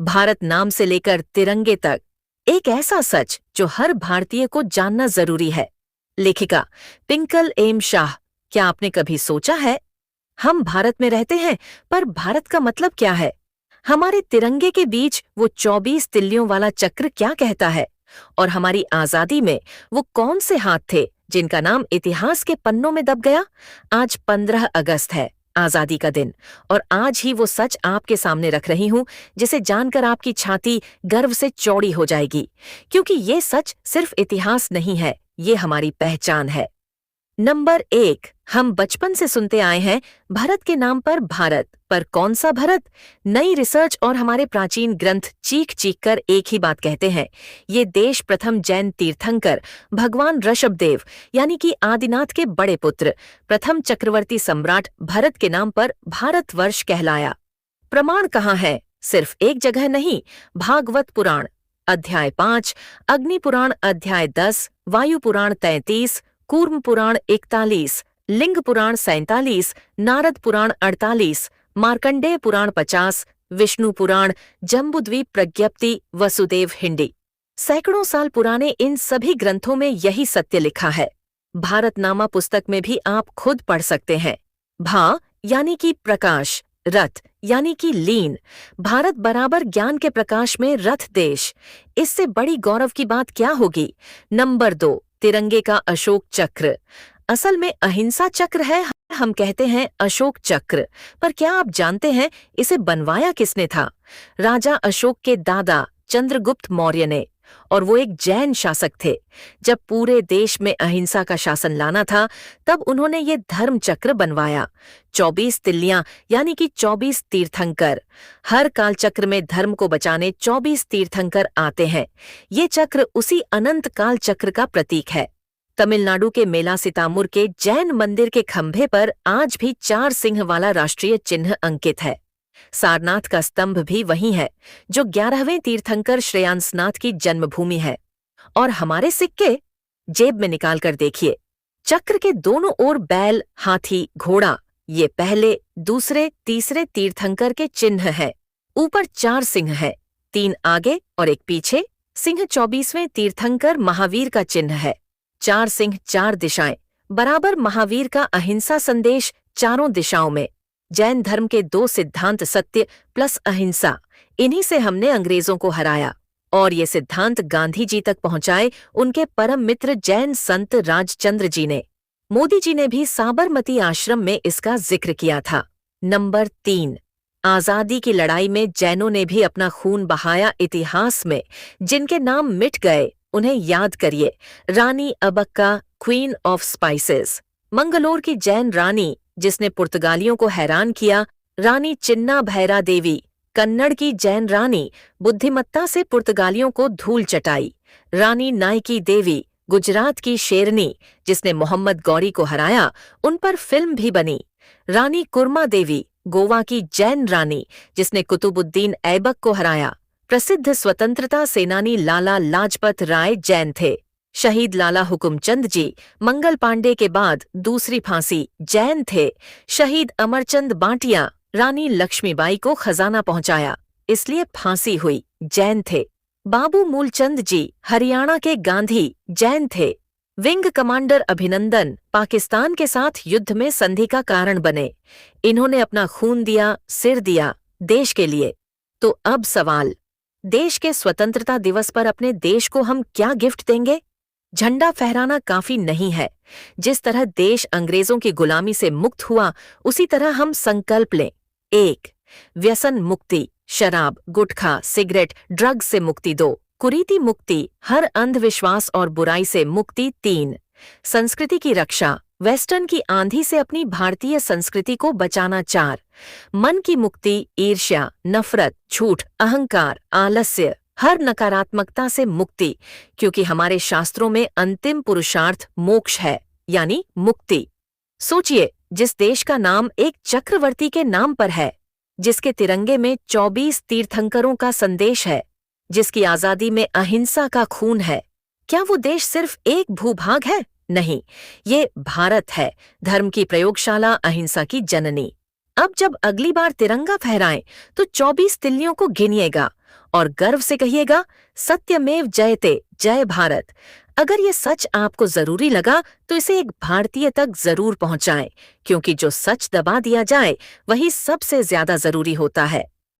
भारत नाम से लेकर तिरंगे तक, एक ऐसा सच जो हर भारतीय को जानना जरूरी है। लेखिका पिंकल एम शाह, क्या आपने कभी सोचा है, हम भारत में रहते हैं, पर भारत का मतलब क्या है? हमारे तिरंगे के बीच वो 24 तिल्लियों वाला चक्र क्या कहता है? और हमारी आजादी में वो कौन से हाथ थे जिनका नाम इतिहास के पन्नों में दब गया? आज 15 अगस्त है, आजादी का दिन, और आज ही वो सच आपके सामने रख रही हूं जिसे जानकर आपकी छाती गर्व से चौड़ी हो जाएगी, क्योंकि ये सच सिर्फ इतिहास नहीं है, ये हमारी पहचान है। नंबर 1, हम बचपन से सुनते आए हैं भारत के नाम पर भारत, पर कौन सा भारत? नई रिसर्च और हमारे प्राचीन ग्रंथ चीख चीख कर एक ही बात कहते हैं, ये देश प्रथम जैन तीर्थंकर भगवान ऋषभदेव यानी कि आदिनाथ के बड़े पुत्र प्रथम चक्रवर्ती सम्राट भरत के नाम पर भारतवर्ष कहलाया। प्रमाण कहाँ है? सिर्फ एक जगह नहीं, भागवत पुराण अध्याय 5, अग्नि पुराण अध्याय 10, वायु पुराण 33, कूर्म पुराण 41, लिंग पुराण 47, नारद पुराण 48, मार्कंडेय पुराण 50, विष्णु पुराण, जम्बूद्वीप प्रज्ञप्ति, वसुदेव हिंदी। सैकड़ों साल पुराने इन सभी ग्रंथों में यही सत्य लिखा है। भारतनामा पुस्तक में भी आप खुद पढ़ सकते हैं। भा यानी कि प्रकाश, रथ यानी कि लीन, भारत बराबर ज्ञान के प्रकाश में रथ देश। इससे बड़ी गौरव की बात क्या होगी? नंबर 2, तिरंगे का अशोक चक्र। असल में अहिंसा चक्र है, हम कहते हैं अशोक चक्र, पर क्या आप जानते हैं इसे बनवाया किसने था? राजा अशोक के दादा चंद्रगुप्त मौर्य ने, और वो एक जैन शासक थे। जब पूरे देश में अहिंसा का शासन लाना था, तब उन्होंने ये धर्म चक्र बनवाया। 24 तिल्लियां यानी कि 24 तीर्थंकर। हर कालचक्र में धर्म को बचाने 24 तीर्थंकर आते हैं। ये चक्र उसी अनंत काल चक्र का प्रतीक है। तमिलनाडु के मेला सितामुर के जैन मंदिर के खंभे पर आज भी 4 सिंह वाला राष्ट्रीय चिन्ह अंकित है। सारनाथ का स्तंभ भी वही है, जो 11वें तीर्थंकर श्रेयांसनाथ की जन्मभूमि है। और हमारे सिक्के जेब में निकाल कर देखिए, चक्र के दोनों ओर बैल, हाथी, घोड़ा, ये पहले, दूसरे, तीसरे तीर्थंकर के चिन्ह है। ऊपर 4 सिंह है, 3 आगे और 1 पीछे। सिंह 24वें तीर्थंकर महावीर का चिन्ह है। 4 सिंह 4 दिशाएं, बराबर महावीर का अहिंसा संदेश चारों दिशाओं में। जैन धर्म के 2 सिद्धांत सत्य प्लस अहिंसा, इन्हीं से हमने अंग्रेजों को हराया, और ये सिद्धांत गांधी जी तक पहुंचाए उनके परम मित्र जैन संत राजचंद्र जी ने। मोदी जी ने भी साबरमती आश्रम में इसका जिक्र किया था। नंबर 3, आजादी की लड़ाई में जैनों ने भी अपना खून बहाया। इतिहास में जिनके नाम मिट गए उन्हें याद करिए। Rani Abbakka, queen of spices, Mangalore की जैन रानी जिसने पुर्तगालियों को हैरान किया। रानी चिन्ना भैरा देवी, कन्नड़ की जैन रानी, बुद्धिमत्ता से पुर्तगालियों को धूल चटाई। रानी नायकी देवी, गुजरात की शेरनी जिसने मोहम्मद गौरी को हराया, उन पर फिल्म भी बनी। रानी कुर्मा देवी, गोवा की जैन रानी जिसने कुतुबुद्दीन ऐबक को हराया। प्रसिद्ध स्वतंत्रता सेनानी लाला लाजपत राय जैन थे। शहीद लाला हुकुमचंद जी, मंगल पांडे के बाद दूसरी फांसी, जैन थे। शहीद अमरचंद बांटिया, रानी लक्ष्मीबाई को खजाना पहुंचाया, इसलिए फांसी हुई, जैन थे। बाबू मूलचंद जी, हरियाणा के गांधी, जैन थे। विंग कमांडर अभिनंदन, पाकिस्तान के साथ युद्ध में संधि का कारण बने। इन्होंने अपना खून दिया, सिर दिया, देश के लिए। तो अब सवाल, देश के स्वतंत्रता दिवस पर अपने देश को हम क्या गिफ्ट देंगे? झंडा फहराना काफी नहीं है। जिस तरह देश अंग्रेजों की गुलामी से मुक्त हुआ, उसी तरह हम संकल्प लें। 1, व्यसन मुक्ति, शराब, गुटखा, सिगरेट, ड्रग्स से मुक्ति। 2, कुरीति मुक्ति, हर अंधविश्वास और बुराई से मुक्ति। 3, संस्कृति की रक्षा, वेस्टर्न की आंधी से अपनी भारतीय संस्कृति को बचाना। 4, मन की मुक्ति, ईर्ष्या, नफरत, झूठ, अहंकार, आलस्य, हर नकारात्मकता से मुक्ति, क्योंकि हमारे शास्त्रों में अंतिम पुरुषार्थ मोक्ष है, यानी मुक्ति। सोचिए, जिस देश का नाम एक चक्रवर्ती के नाम पर है, जिसके तिरंगे में 24 तीर्थंकरों का संदेश है, जिसकी आजादी में अहिंसा का खून है, क्या वो देश सिर्फ एक भूभाग है? नहीं, ये भारत है, धर्म की प्रयोगशाला, अहिंसा की जननी। अब जब अगली बार तिरंगा फहराएं, तो 24 तिल्लियों को गिनिएगा और गर्व से कहिएगा, सत्यमेव जयते, जय भारत। अगर ये सच आपको जरूरी लगा तो इसे एक भारतीय तक जरूर पहुंचाएं, क्योंकि जो सच दबा दिया जाए वही सबसे ज्यादा जरूरी होता है।